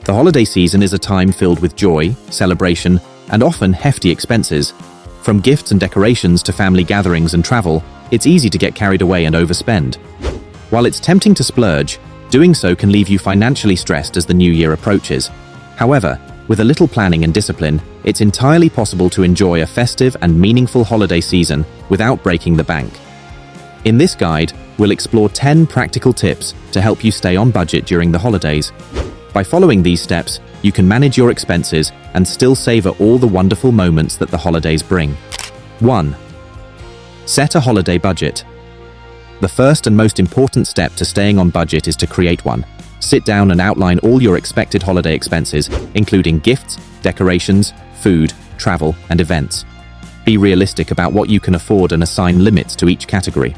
The holiday season is a time filled with joy, celebration, and often hefty expenses. From gifts and decorations to family gatherings and travel, it's easy to get carried away and overspend. While it's tempting to splurge, doing so can leave you financially stressed as the new year approaches. However, with a little planning and discipline, it's entirely possible to enjoy a festive and meaningful holiday season without breaking the bank. In this guide, we'll explore 10 practical tips to help you stay on budget during the holidays. By following these steps, you can manage your expenses and still savor all the wonderful moments that the holidays bring. 1. Set a holiday budget. The first and most important step to staying on budget is to create one. Sit down and outline all your expected holiday expenses, including gifts, decorations, food, travel, and events. Be realistic about what you can afford and assign limits to each category.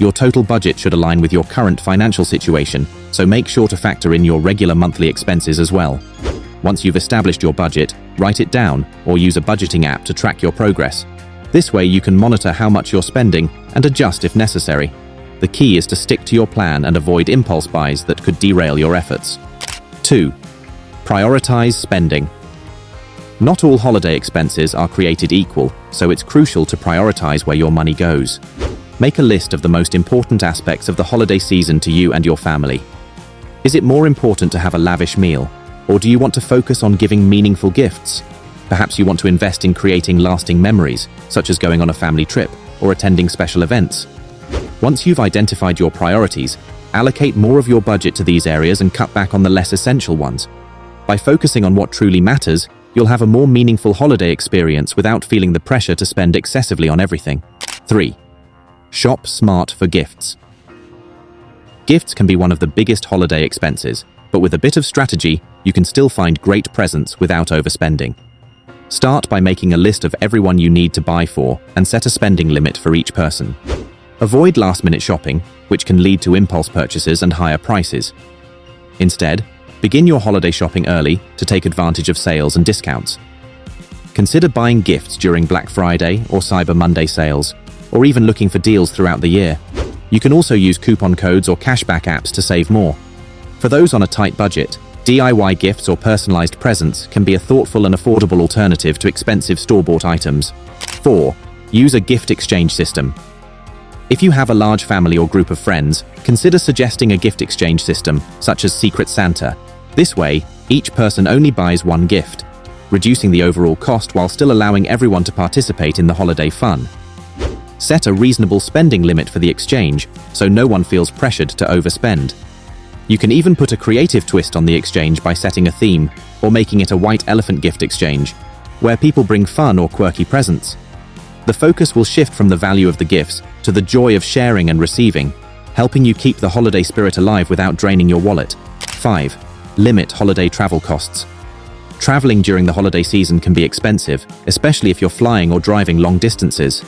Your total budget should align with your current financial situation, so make sure to factor in your regular monthly expenses as well. Once you've established your budget, write it down or use a budgeting app to track your progress. This way you can monitor how much you're spending and adjust if necessary. The key is to stick to your plan and avoid impulse buys that could derail your efforts. 2. Prioritize spending. Not all holiday expenses are created equal, so it's crucial to prioritize where your money goes. Make a list of the most important aspects of the holiday season to you and your family. Is it more important to have a lavish meal, or do you want to focus on giving meaningful gifts? Perhaps you want to invest in creating lasting memories, such as going on a family trip or attending special events. Once you've identified your priorities, allocate more of your budget to these areas and cut back on the less essential ones. By focusing on what truly matters, you'll have a more meaningful holiday experience without feeling the pressure to spend excessively on everything. 3. Shop smart for gifts. Gifts can be one of the biggest holiday expenses, but with a bit of strategy, you can still find great presents without overspending. Start by making a list of everyone you need to buy for and set a spending limit for each person. Avoid last-minute shopping, which can lead to impulse purchases and higher prices. Instead, begin your holiday shopping early to take advantage of sales and discounts. Consider buying gifts during Black Friday or Cyber Monday sales, or even looking for deals throughout the year. You can also use coupon codes or cashback apps to save more. For those on a tight budget, DIY gifts or personalized presents can be a thoughtful and affordable alternative to expensive store-bought items. 4. Use a gift exchange system. If you have a large family or group of friends, consider suggesting a gift exchange system, such as Secret Santa. This way, each person only buys one gift, reducing the overall cost while still allowing everyone to participate in the holiday fun. Set a reasonable spending limit for the exchange, so no one feels pressured to overspend. You can even put a creative twist on the exchange by setting a theme, or making it a white elephant gift exchange, where people bring fun or quirky presents. The focus will shift from the value of the gifts to the joy of sharing and receiving, helping you keep the holiday spirit alive without draining your wallet. 5. Limit holiday travel costs. Traveling during the holiday season can be expensive, especially if you're flying or driving long distances.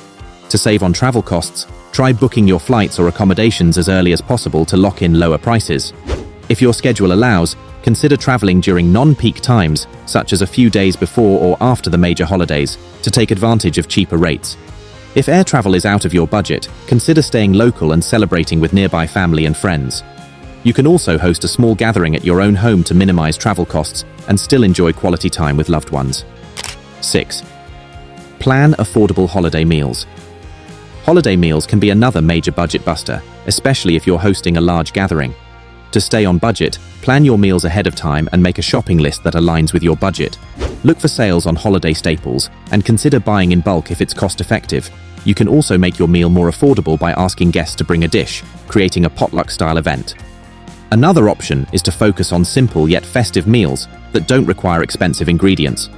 To save on travel costs, try booking your flights or accommodations as early as possible to lock in lower prices. If your schedule allows, consider traveling during non-peak times, such as a few days before or after the major holidays, to take advantage of cheaper rates. If air travel is out of your budget, consider staying local and celebrating with nearby family and friends. You can also host a small gathering at your own home to minimize travel costs and still enjoy quality time with loved ones. 6. Plan affordable holiday meals. Holiday meals can be another major budget buster, especially if you're hosting a large gathering. To stay on budget, plan your meals ahead of time and make a shopping list that aligns with your budget. Look for sales on holiday staples and consider buying in bulk if it's cost-effective. You can also make your meal more affordable by asking guests to bring a dish, creating a potluck-style event. Another option is to focus on simple yet festive meals that don't require expensive ingredients.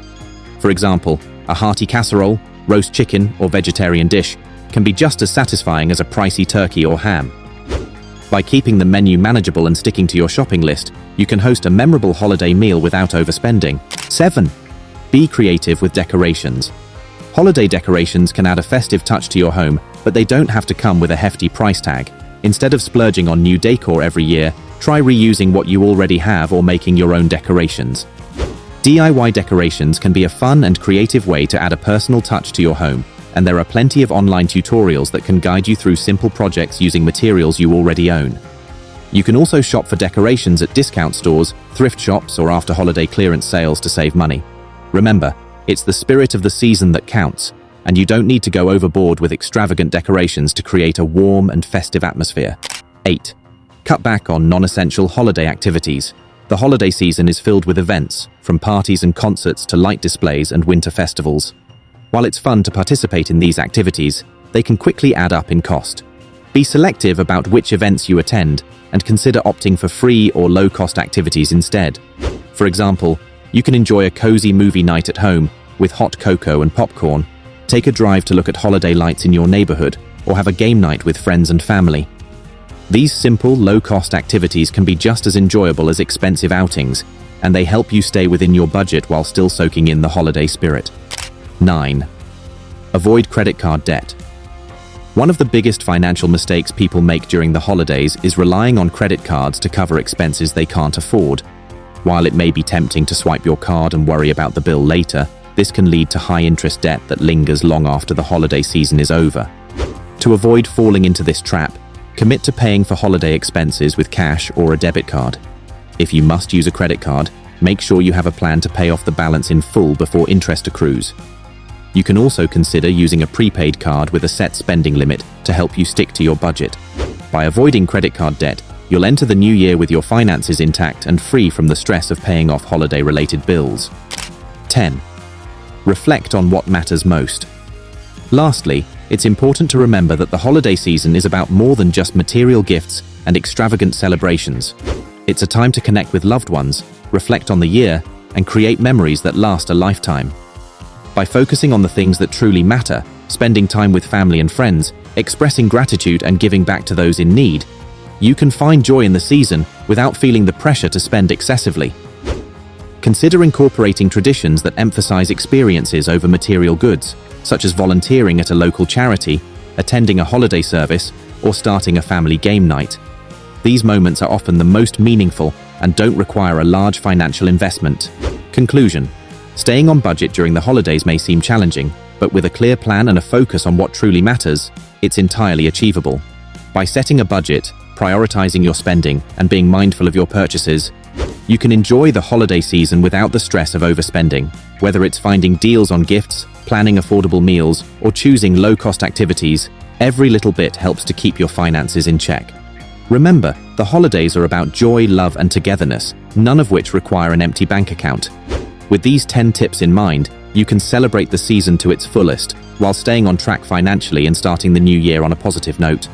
For example, a hearty casserole, roast chicken, or vegetarian dish can be just as satisfying as a pricey turkey or ham. By keeping the menu manageable and sticking to your shopping list, you can host a memorable holiday meal without overspending. 7. Be creative with decorations. Holiday decorations can add a festive touch to your home, but they don't have to come with a hefty price tag. Instead of splurging on new decor every year, try reusing what you already have or making your own decorations. DIY decorations can be a fun and creative way to add a personal touch to your home, and there are plenty of online tutorials that can guide you through simple projects using materials you already own. You can also shop for decorations at discount stores, thrift shops, or after holiday clearance sales to save money. Remember, it's the spirit of the season that counts, and you don't need to go overboard with extravagant decorations to create a warm and festive atmosphere. 8. Cut back on non-essential holiday activities. The holiday season is filled with events, from parties and concerts to light displays and winter festivals. While it's fun to participate in these activities, they can quickly add up in cost. Be selective about which events you attend and consider opting for free or low-cost activities instead. For example, you can enjoy a cozy movie night at home with hot cocoa and popcorn, take a drive to look at holiday lights in your neighborhood, or have a game night with friends and family. These simple, low-cost activities can be just as enjoyable as expensive outings, and they help you stay within your budget while still soaking in the holiday spirit. 9. Avoid credit card debt. One of the biggest financial mistakes people make during the holidays is relying on credit cards to cover expenses they can't afford. While it may be tempting to swipe your card and worry about the bill later, this can lead to high-interest debt that lingers long after the holiday season is over. To avoid falling into this trap, commit to paying for holiday expenses with cash or a debit card. If you must use a credit card, make sure you have a plan to pay off the balance in full before interest accrues. You can also consider using a prepaid card with a set spending limit to help you stick to your budget. By avoiding credit card debt, you'll enter the new year with your finances intact and free from the stress of paying off holiday-related bills. 10. Reflect on what matters most. Lastly, it's important to remember that the holiday season is about more than just material gifts and extravagant celebrations. It's a time to connect with loved ones, reflect on the year, and create memories that last a lifetime. By focusing on the things that truly matter, spending time with family and friends, expressing gratitude and giving back to those in need, you can find joy in the season without feeling the pressure to spend excessively. Consider incorporating traditions that emphasize experiences over material goods, such as volunteering at a local charity, attending a holiday service, or starting a family game night. These moments are often the most meaningful and don't require a large financial investment. Conclusion: staying on budget during the holidays may seem challenging, but with a clear plan and a focus on what truly matters, it's entirely achievable. By setting a budget, prioritizing your spending, and being mindful of your purchases, you can enjoy the holiday season without the stress of overspending. Whether it's finding deals on gifts, planning affordable meals, or choosing low-cost activities, every little bit helps to keep your finances in check. Remember, the holidays are about joy, love, and togetherness, none of which require an empty bank account. With these 10 tips in mind, you can celebrate the season to its fullest, while staying on track financially and starting the new year on a positive note.